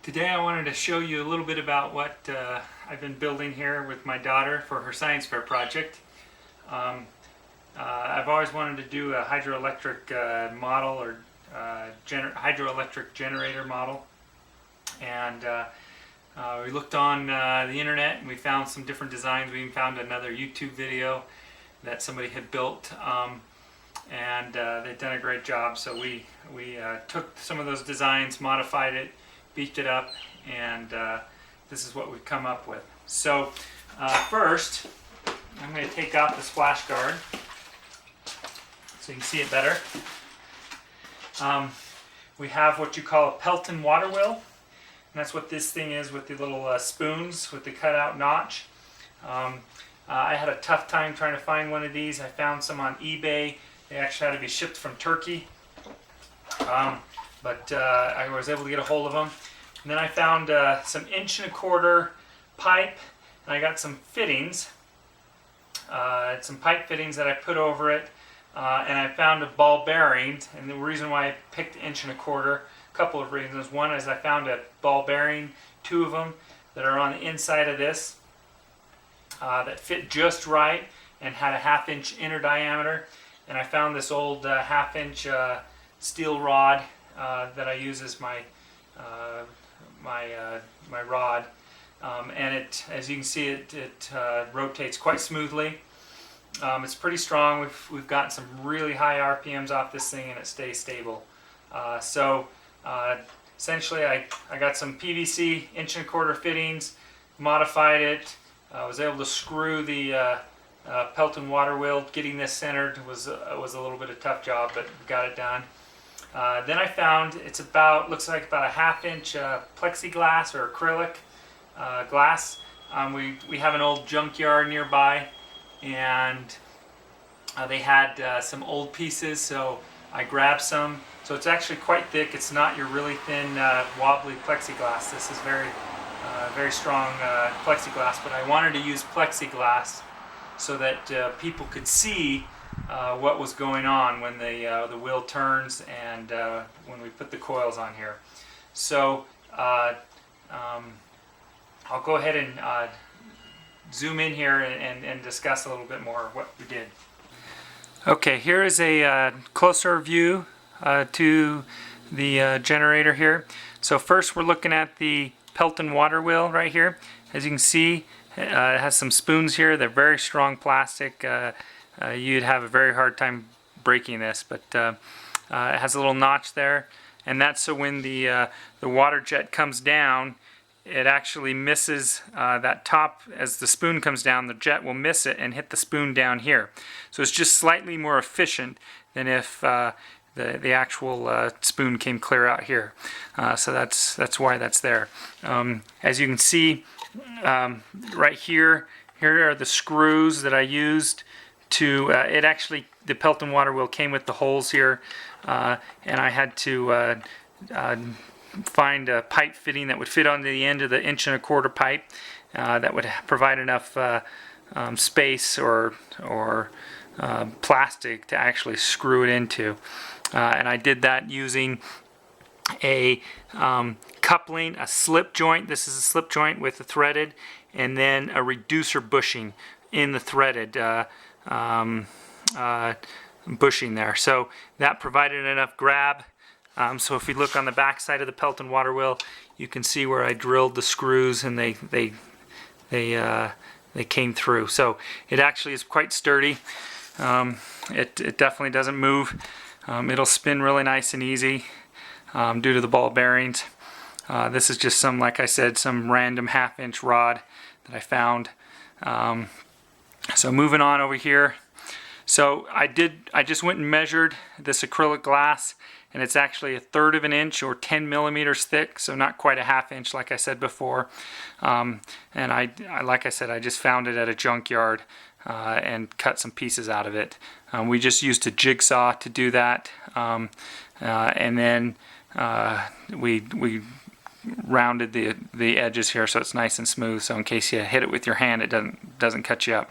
Today I wanted to show you a little bit about what I've been building here with my daughter for her science fair project. I've always wanted to do a hydroelectric model or hydroelectric generator model, and we looked on the internet and we found some different designs. We even found another YouTube video that somebody had built, and they'd done a great job. So we took some of those designs, modified it, beefed it up, and this is what we've come up with. So first, I'm going to take off the splash guard so you can see it better. We have what you call a Pelton water wheel, and that's what this thing is with the little spoons with the cutout notch. I had a tough time trying to find one of these. I found some on eBay. They actually had to be shipped from Turkey. But I was able to get a hold of them. And then I found some 1¼ inch pipe, and I got some fittings, some pipe fittings that I put over it, and I found a ball bearing. And the reason why I picked 1¼ inch, a couple of reasons. One is I found a ball bearing, 2 of them, that are on the inside of this, that fit just right and had a 1/2 inch inner diameter. And I found this old 1/2 inch steel rod that I use as my my rod, and it, as you can see, it rotates quite smoothly. It's pretty strong. We've gotten some really high RPMs off this thing, and it stays stable. Essentially, I got some PVC 1¼ inch fittings, modified it. I was able to screw the Pelton water wheel. Getting this centered was a little bit of a tough job, but got it done. Then I found looks like about a 1/2 inch plexiglass or acrylic glass. We have an old junkyard nearby, and they had some old pieces, so I grabbed some. So it's actually quite thick. It's not your really thin, wobbly plexiglass. This is very strong plexiglass, but I wanted to use plexiglass so that people could see what was going on when the wheel turns and when we put the coils on here. So I'll go ahead and zoom in here and discuss a little bit more what we did. Okay, here is a closer view to the generator here. So first we're looking at the Pelton water wheel right here. As you can see, it has some spoons here. They're very strong plastic. You'd have a very hard time breaking this, but it has a little notch there, and that's so when the water jet comes down, it actually misses that top. As the spoon comes down, the jet will miss it and hit the spoon down here. So it's just slightly more efficient than if the actual spoon came clear out here. So that's why that's there. As you can see, right here are the screws that I used to the Pelton water wheel came with the holes here, and I had to find a pipe fitting that would fit onto the end of the 1¼ inch pipe that would provide enough space or plastic to actually screw it into, and I did that using a coupling, a slip joint. This is a slip joint with a threaded, and then a reducer bushing in the threaded bushing there. So that provided enough grab. So if you look on the back side of the Pelton water wheel, you can see where I drilled the screws, and they came through. So it actually is quite sturdy. It definitely doesn't move. It'll spin really nice and easy due to the ball bearings. This is just like I said, some random 1/2 inch rod that I found. So moving on over here. So I just went and measured this acrylic glass, and it's actually 1/3 inch or 10 millimeters thick, so not quite a 1/2 inch like I said before. And like I said, I just found it at a junkyard and cut some pieces out of it. We just used a jigsaw to do that, and then we rounded the edges here so it's nice and smooth, so in case you hit it with your hand, it doesn't cut you up.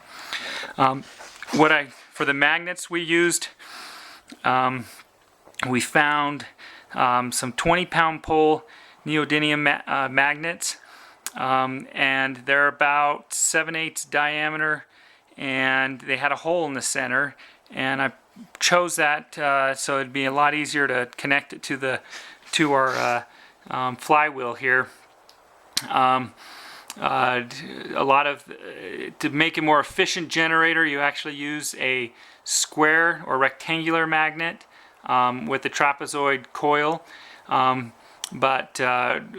For the magnets we used, we found some 20-pound pole neodymium magnets, and they're about 7/8 diameter, and they had a hole in the center, and I chose that so it'd be a lot easier to connect it to our flywheel here. A lot of to make a more efficient generator, you actually use a square or rectangular magnet with a trapezoid coil, but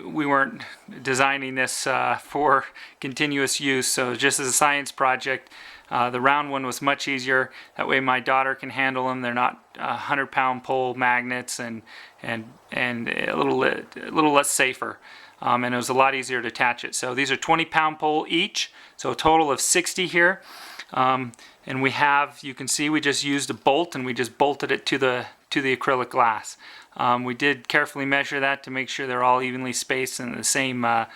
we weren't designing this for continuous use, so just as a science project, the round one was much easier. That way my daughter can handle them. They're not 100-pound pole magnets, and a little less safer. And it was a lot easier to attach it. So these are 20-pound pole each, so a total of 60 here. And we have, you can see, we just used a bolt, and we just bolted it to the acrylic glass. We did carefully measure that to make sure they're all evenly spaced in the same in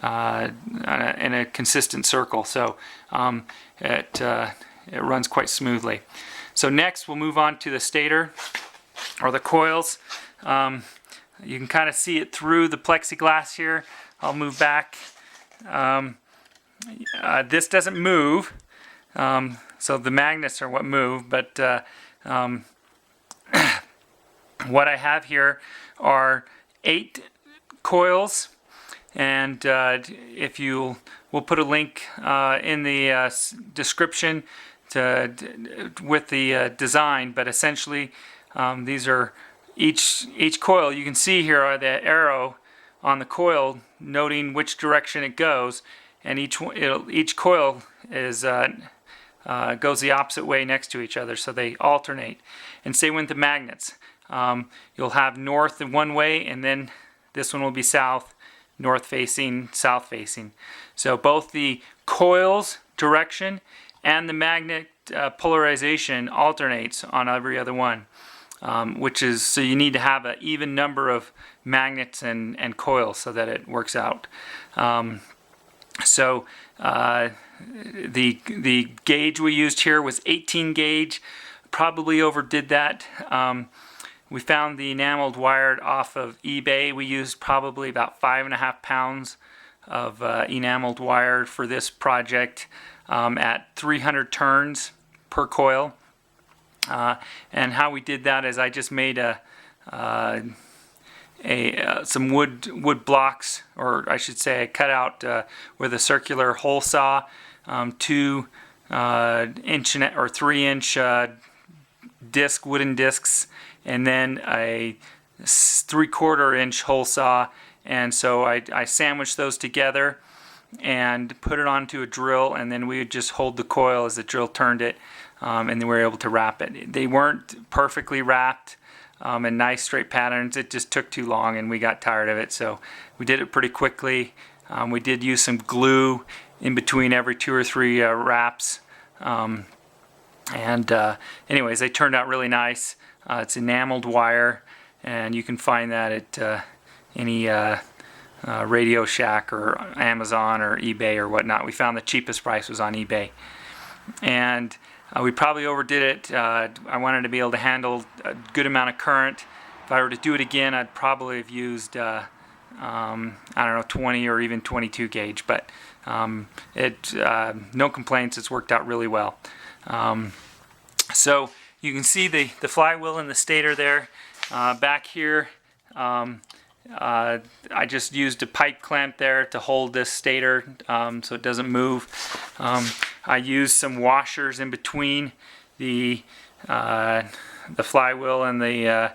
a consistent circle. So it runs quite smoothly. So next we'll move on to the stator, or the coils. You can kind of see it through the plexiglass here. I'll move back. This doesn't move, so the magnets are what move, but what I have here are 8 coils, and if you, we'll put a link in the description with the design, but essentially these are each coil. You can see here are the arrow on the coil noting which direction it goes, and each coil is goes the opposite way next to each other, so they alternate. And same with the magnets. You'll have north in one way, and then this one will be south, north facing, south facing. So both the coils direction and the magnet polarization alternates on every other one. Which is, so you need to have an even number of magnets and coils so that it works out. So the gauge we used here was 18 gauge. Probably overdid that. We found the enameled wire off of eBay. We used probably about 5.5 pounds of enameled wire for this project at 300 turns per coil. And how we did that is I just made some wood blocks, or I should say I cut out with a circular hole saw 2 inch or 3-inch wooden discs, and then a 3/4 inch hole saw, and so I sandwiched those together and put it onto a drill, and then we would just hold the coil as the drill turned it. And then we were able to wrap it. They weren't perfectly wrapped in nice straight patterns. It just took too long, and we got tired of it, so we did it pretty quickly. We did use some glue in between every 2 or 3 wraps. Anyways, they turned out really nice. It's enameled wire, and you can find that at any Radio Shack or Amazon or eBay or whatnot. We found the cheapest price was on eBay. And we probably overdid it. I wanted to be able to handle a good amount of current. If I were to do it again, I'd probably have used, I don't know, 20 or even 22 gauge. But no complaints. It's worked out really well. So you can see the flywheel and the stator there. Back here, I just used a pipe clamp there to hold this stator so it doesn't move. I used some washers in between the flywheel and the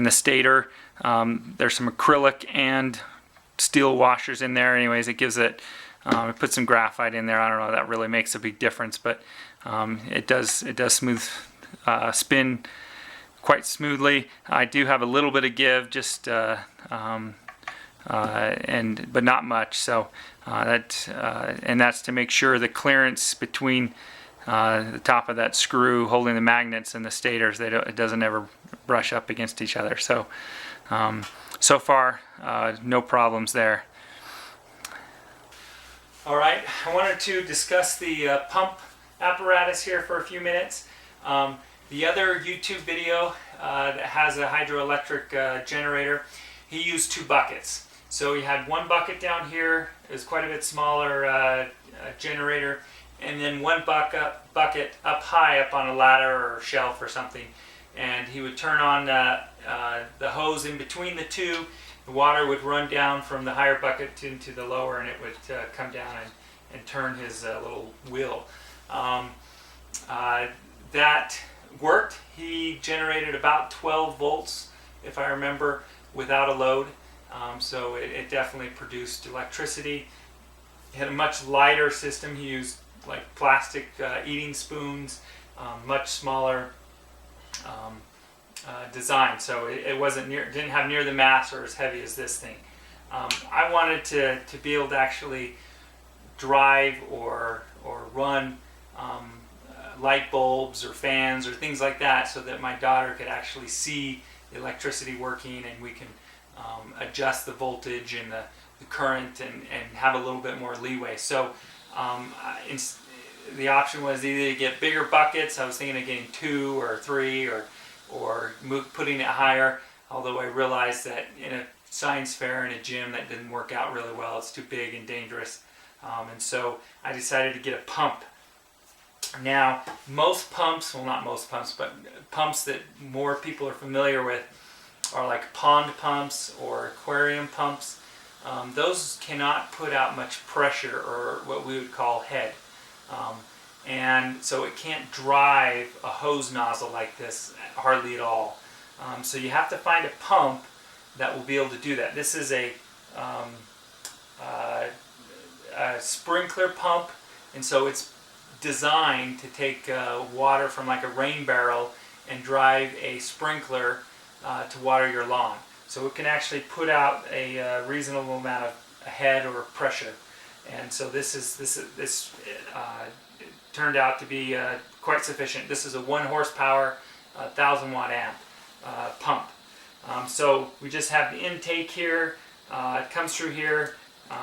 stator. There's some acrylic and steel washers in there. Anyways, it gives it. I put some graphite in there. I don't know if that really makes a big difference, but it does smooth spin quite smoothly. I do have a little bit of give, just but not much. So and that's to make sure the clearance between the top of that screw holding the magnets and the stators, it doesn't ever brush up against each other. So so far no problems there. All right, I wanted to discuss the pump apparatus here for a few minutes. The other YouTube video that has a hydroelectric generator, he used 2 buckets. So he had 1 bucket down here. It was quite a bit smaller generator, and then 1 bucket up high up on a ladder or shelf or something. And he would turn on the hose in between the 2. The water would run down from the higher bucket into the lower, and it would come down and turn his little wheel. That worked. He generated about 12 volts, if I remember, without a load. So it definitely produced electricity. He had a much lighter system. He used like plastic eating spoons, much smaller design. So it wasn't didn't have near the mass or as heavy as this thing. I wanted to be able to actually drive or run light bulbs or fans or things like that, so that my daughter could actually see the electricity working, and we can adjust the voltage and the current and have a little bit more leeway. So the option was either to get bigger buckets. I was thinking of getting 2 or 3 or putting it higher, although I realized that in a science fair in a gym that didn't work out really well. It's too big and dangerous. And so I decided to get a pump. Now, most pumps, well, not most pumps, but pumps that more people are familiar with are like pond pumps or aquarium pumps. Those cannot put out much pressure, or what we would call head. And so it can't drive a hose nozzle like this hardly at all. So you have to find a pump that will be able to do that. This is a sprinkler pump, and so it's designed to take water from like a rain barrel and drive a sprinkler to water your lawn. So it can actually put out a reasonable amount of head or pressure. And so this turned out to be quite sufficient. This is a 1 horsepower, 1,000 watt amp pump. So we just have the intake here. It comes through here.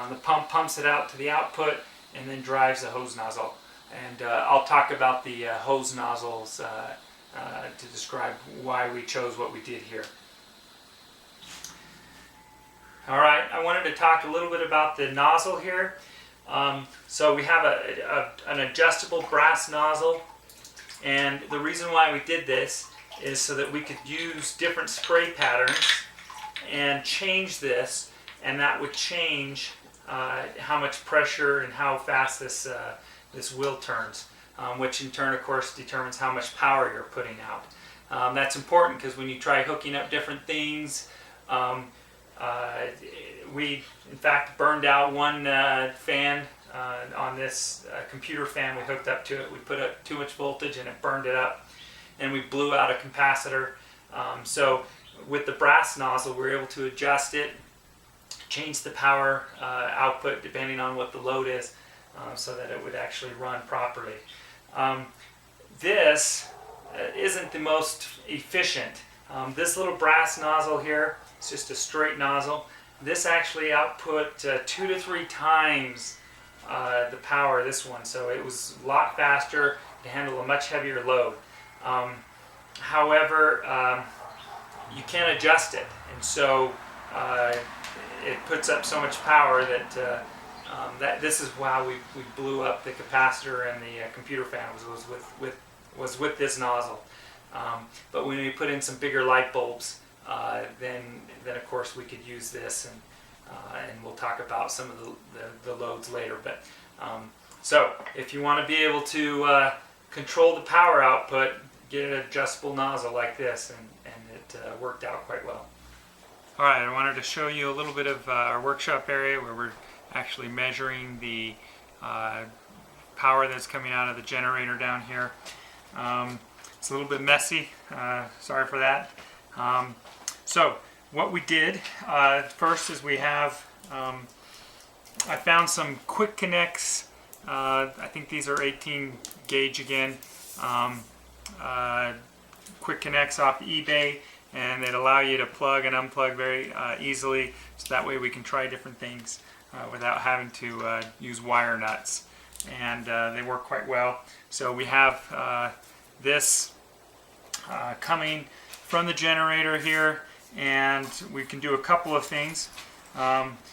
The pump pumps it out to the output and then drives the hose nozzle. And I'll talk about the hose nozzles to describe why we chose what we did here. All right, I wanted to talk a little bit about the nozzle here. So we have an adjustable brass nozzle, and the reason why we did this is so that we could use different spray patterns and change this, and that would change how much pressure and how fast this wheel turns, which in turn, of course, determines how much power you're putting out. That's important because when you try hooking up different things, we in fact burned out one fan on this computer fan we hooked up to it. We put up too much voltage and it burned it up, and we blew out a capacitor. So with the brass nozzle, we were able to adjust it, change the power output depending on what the load is, so that it would actually run properly. This isn't the most efficient. This little brass nozzle here, it's just a straight nozzle. This actually output 2 to 3 times the power of this one, so it was a lot faster to handle a much heavier load. However, you can't adjust it, and so it puts up so much power that that this is why we blew up the capacitor, and the computer fan was with this nozzle. But when we put in some bigger light bulbs, then of course we could use this, and we'll talk about some of the loads later. But so if you want to be able to control the power output, get an adjustable nozzle like this, and it worked out quite well. All right, I wanted to show you a little bit of our workshop area where we're actually measuring the power that's coming out of the generator down here. It's a little bit messy, sorry for that. So what we did first is we have, I found some quick connects. I think these are 18 gauge again. Quick connects off eBay, and it allow you to plug and unplug very easily, so that way we can try different things without having to use wire nuts, and they work quite well. So we have this coming from the generator here, and we can do a couple of things.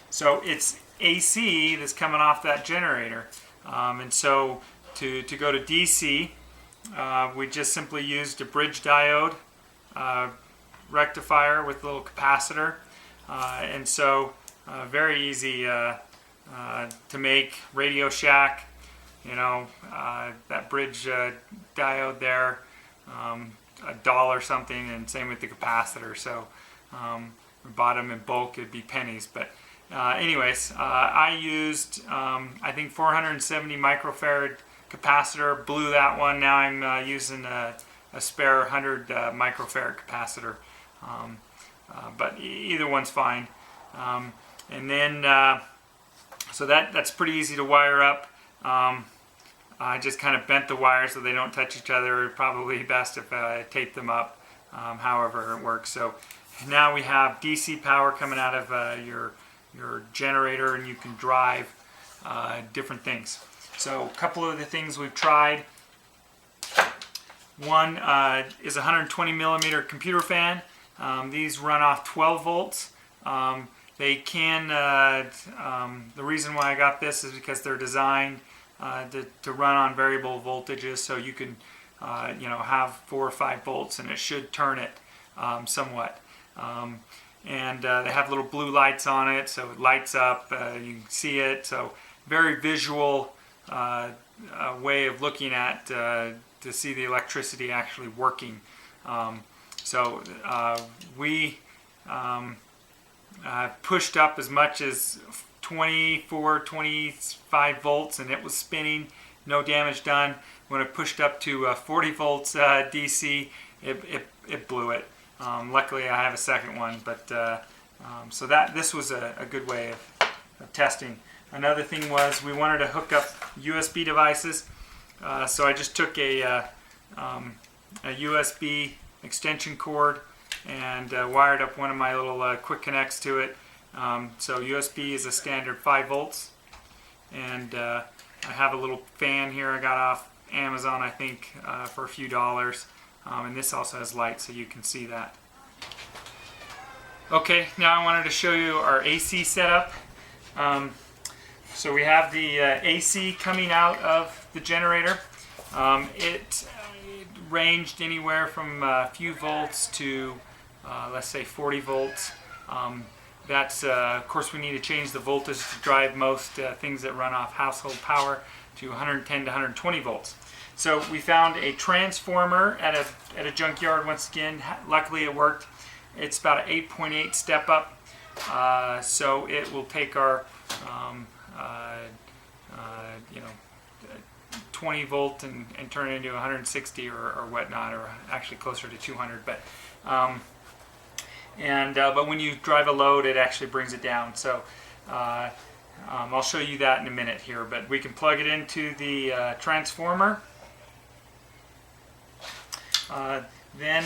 So it's AC that's coming off that generator, and so to go to DC, we just simply used a bridge diode rectifier with a little capacitor, and so very easy to make. Radio Shack, you know, that bridge diode there, $1 something, and same with the capacitor. So we bought them in bulk, it'd be pennies. But anyways, I used I think 470 microfarad capacitor, blew that one. Now I'm using a spare 100 microfarad capacitor, but either one's fine. And then so that's pretty easy to wire up. I just kind of bent the wires so they don't touch each other. Probably best if I tape them up, however it works. So now we have DC power coming out of your generator, and you can drive different things. So a couple of the things we've tried. One is a 120 millimeter computer fan. These run off 12 volts. They can, the reason why I got this is because they're designed to run on variable voltages, so you can you know, have 4 or 5 volts and it should turn it somewhat. And they have little blue lights on it, so it lights up, you can see it. So very visual way of looking at to see the electricity actually working. So we pushed up as much as 24, 25 volts, and it was spinning, no damage done. When it pushed up to 40 volts DC, it blew it. Luckily I have a second one, but so this was a good way of testing. Another thing was we wanted to hook up USB devices, so I just took a USB extension cord and wired up one of my little quick connects to it. So USB is a standard 5 volts, and I have a little fan here I got off Amazon, I think, for a few dollars, and this also has light, so you can see that. Okay, now I wanted to show you our AC setup. So we have the AC coming out of the generator. It ranged anywhere from a few volts to let's say 40 volts. That's of course we need to change the voltage to drive most things that run off household power to 110 to 120 volts. So we found a transformer at a junkyard once again. Luckily it worked. It's about an 8.8 step up, so it will take our you know, 20 volt and turn it into 160 or whatnot, or actually closer to 200. But but when you drive a load, it actually brings it down. So I'll show you that in a minute here. But we can plug it into the transformer. Then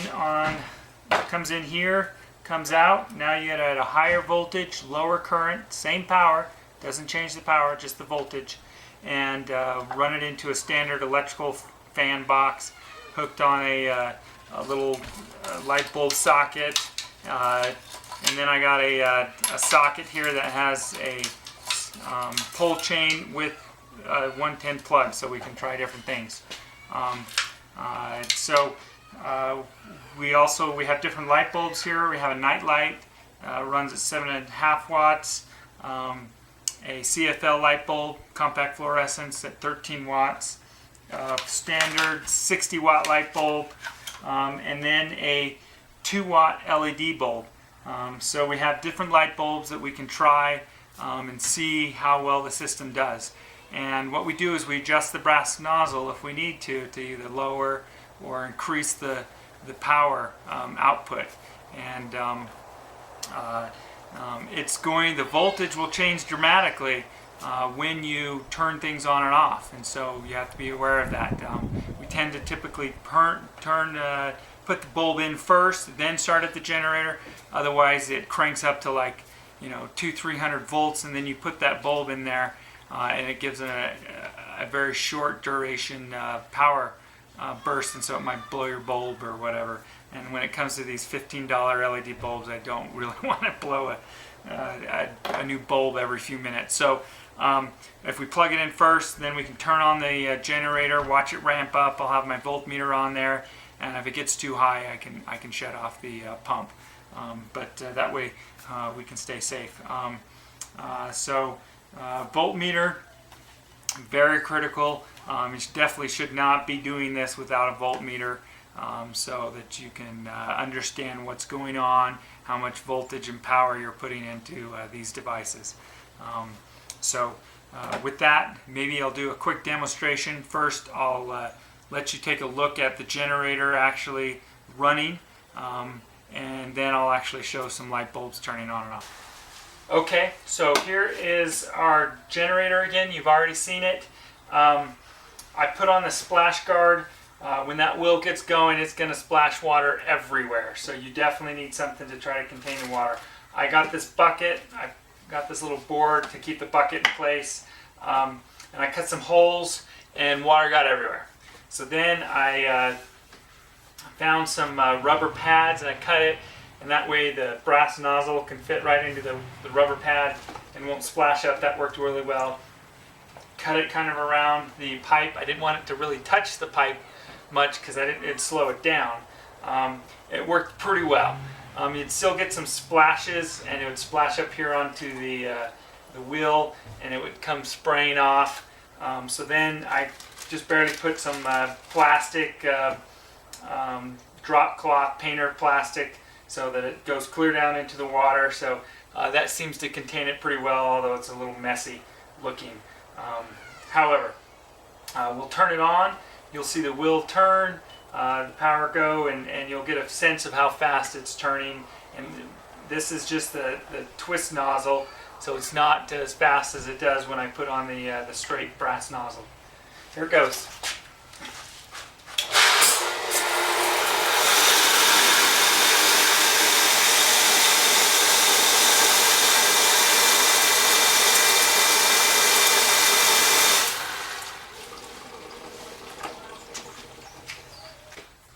comes in here, comes out. Now you get at a higher voltage, lower current, same power. Doesn't change the power, just the voltage. And run it into a standard electrical fan box hooked on a little light bulb socket. And then I got a socket here that has a pole chain with 110 plug, so we can try different things. We have different light bulbs here. We have a night light, runs at 7.5 watts. A CFL light bulb, compact fluorescence, at 13 watts. Standard 60 watt light bulb, and then a 2 watt LED bulb. So we have different light bulbs that we can try and see how well the system does. And what we do is we adjust the brass nozzle if we need to either lower or increase the power output. And the voltage will change dramatically when you turn things on and off, and so you have to be aware of that. We tend to typically put the bulb in first, then start at the generator. Otherwise, it cranks up to like 200-300 volts, and then you put that bulb in there, and it gives a very short duration power burst, and so it might blow your bulb or whatever. And when it comes to these $15 LED bulbs, I don't really want to blow a new bulb every few minutes. So if we plug it in first, then we can turn on the generator, watch it ramp up. I'll have my voltmeter on there, and if it gets too high, I can shut off the pump. But that way we can stay safe. Voltmeter, very critical. You definitely should not be doing this without a voltmeter, so that you can understand what's going on, how much voltage and power you're putting into these devices. With that, maybe I'll do a quick demonstration. First, I'll let you take a look at the generator actually running, and then I'll actually show some light bulbs turning on and off. Okay, so here is our generator again. You've already seen it. I put on the splash guard. When that wheel gets going, it's going to splash water everywhere. So you definitely need something to try to contain the water. I got this bucket. I got this little board to keep the bucket in place. And I cut some holes and water got everywhere. So then I found some rubber pads and I cut it. And that way the brass nozzle can fit right into the rubber pad and won't splash up. That worked really well. Cut it kind of around the pipe. I didn't want it to really touch the pipe much because it'd slow it down. It worked pretty well. You'd still get some splashes, and it would splash up here onto the wheel, and it would come spraying off. So then I just barely put some plastic, drop cloth, painter plastic, so that it goes clear down into the water. So that seems to contain it pretty well, although it's a little messy looking. However, we'll turn it on. You'll see the wheel turn, the power go, and you'll get a sense of how fast it's turning. And this is just the twist nozzle, so it's not as fast as it does when I put on the straight brass nozzle. Here it goes.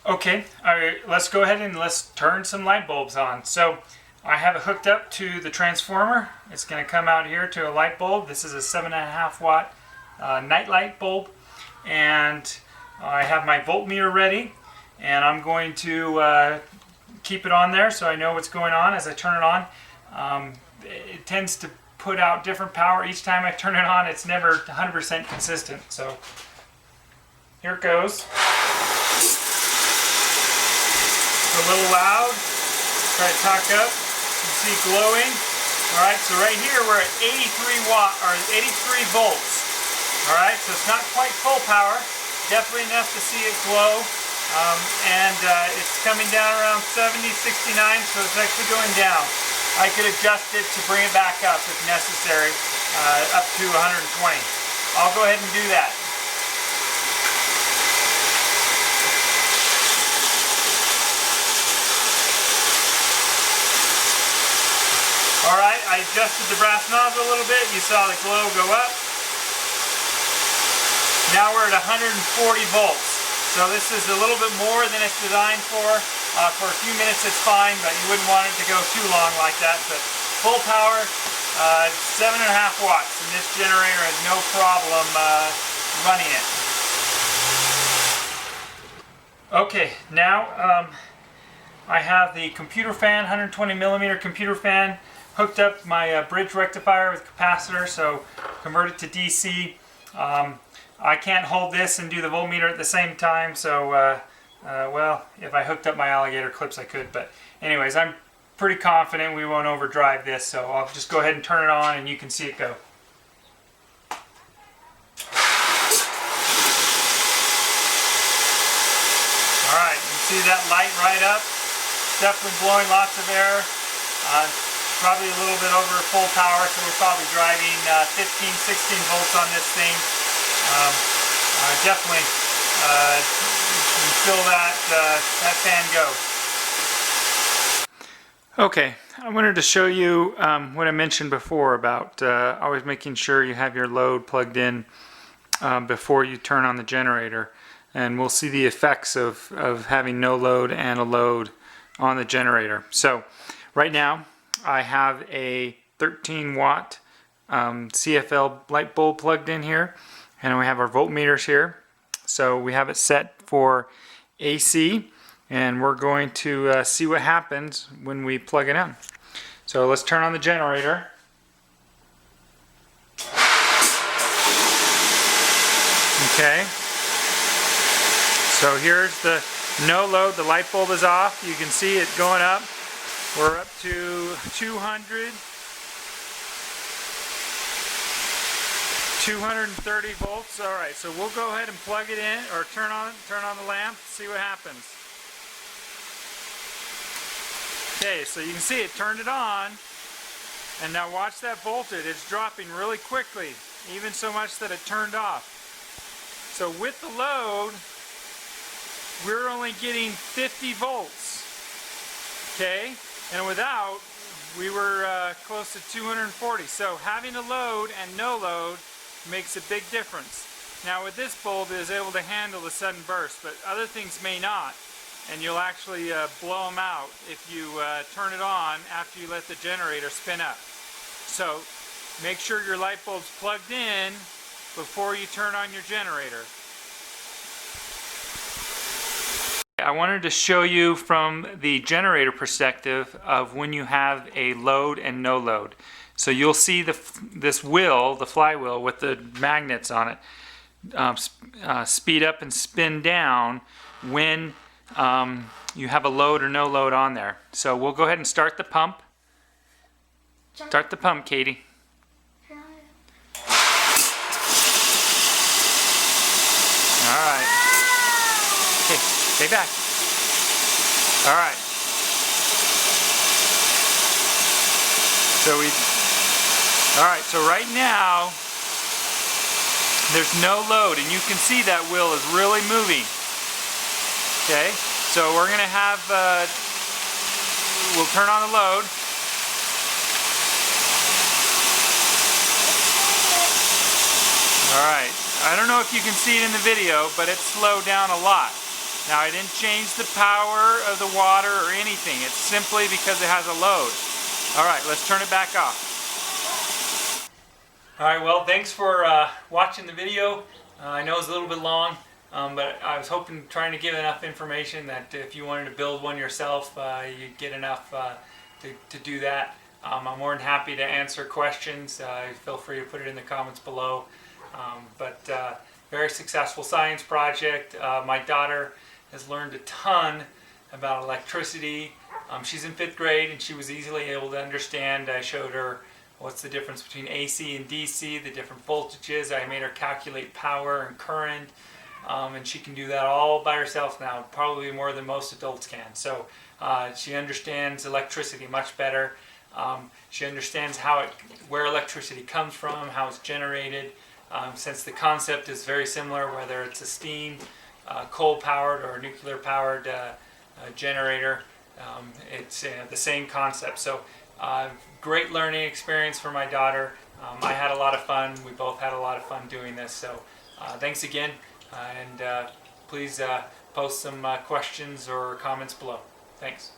Okay, all right, let's go ahead and let's turn some light bulbs on. So I have it hooked up to the transformer. It's going to come out here to a light bulb. This is a 7.5 watt night light bulb. And I have my voltmeter ready. And I'm going to keep it on there so I know what's going on as I turn it on. It tends to put out different power each time I turn it on. It's never 100% consistent. So here it goes. It's a little loud. Try to talk up. You see glowing. Alright, so right here we're at 83 volts. Alright, so it's not quite full power. Definitely enough to see it glow. It's coming down around 70, 69, so it's actually going down. I could adjust it to bring it back up if necessary, up to 120. I'll go ahead and do that. Alright, I adjusted the brass nozzle a little bit. You saw the glow go up. Now we're at 140 volts. So this is a little bit more than it's designed for. For a few minutes it's fine, but you wouldn't want it to go too long like that. But full power, 7.5 watts. And this generator has no problem running it. Okay, now I have the computer fan, 120 millimeter computer fan, hooked up my bridge rectifier with capacitor, so convert it to DC. I can't hold this and do the voltmeter at the same time, so well, if I hooked up my alligator clips I could, but anyways, I'm pretty confident we won't overdrive this, so I'll just go ahead and turn it on and you can see it go. Alright, you see that light right up? Definitely blowing lots of air. Probably a little bit over full power, so we're probably driving 15, 16 volts on this thing. Definitely you can feel that fan go. Okay, I wanted to show you what I mentioned before about always making sure you have your load plugged in before you turn on the generator. and we'll see the effects of having no load and a load on the generator. So right now I have a 13 watt CFL light bulb plugged in here, and we have our voltmeters here. So we have it set for AC, and we're going to see what happens when we plug it in. So let's turn on the generator. Okay, so here's the no load. The light bulb is off. You can see it going up. We're up to 230 volts. All right, so we'll go ahead and plug it in, or turn on the lamp, see what happens. Okay, so you can see it turned it on, and now watch that voltage. It's dropping really quickly, even so much that it turned off. So with the load, we're only getting 50 volts, okay? And without, we were close to 240. So having a load and no load makes a big difference. Now with this bulb, it is able to handle the sudden burst, but other things may not. And you'll actually blow them out if you turn it on after you let the generator spin up. So make sure your light bulb's plugged in before you turn on your generator. I wanted to show you from the generator perspective of when you have a load and no load. So you'll see this wheel, the flywheel with the magnets on it, speed up and spin down when you have a load or no load on there. So we'll go ahead and start the pump. Start the pump, Katie. Alright. Okay, stay back. Alright. Alright, so right now there's no load, and you can see that wheel is really moving. Okay, so we're gonna have we'll turn on the load. Alright. I don't know if you can see it in the video, but it slowed down a lot. Now I didn't change the power of the water or anything. It's simply because it has a load. Alright, let's turn it back off. Alright, well, thanks for watching the video. I know it's a little bit long, but I was trying to give enough information that if you wanted to build one yourself, you'd get enough to do that. I'm more than happy to answer questions. Feel free to put it in the comments below. Very successful science project. My daughter has learned a ton about electricity. She's in 5th grade, and she was easily able to understand. I showed her what's the difference between AC and DC, the different voltages. I made her calculate power and current, and she can do that all by herself now, probably more than most adults can. So she understands electricity much better. She understands where electricity comes from, how it's generated. Since the concept is very similar, whether it's a steam, coal-powered, or nuclear-powered generator, it's the same concept. So, great learning experience for my daughter. I had a lot of fun. We both had a lot of fun doing this. So, thanks again, and please post some questions or comments below. Thanks.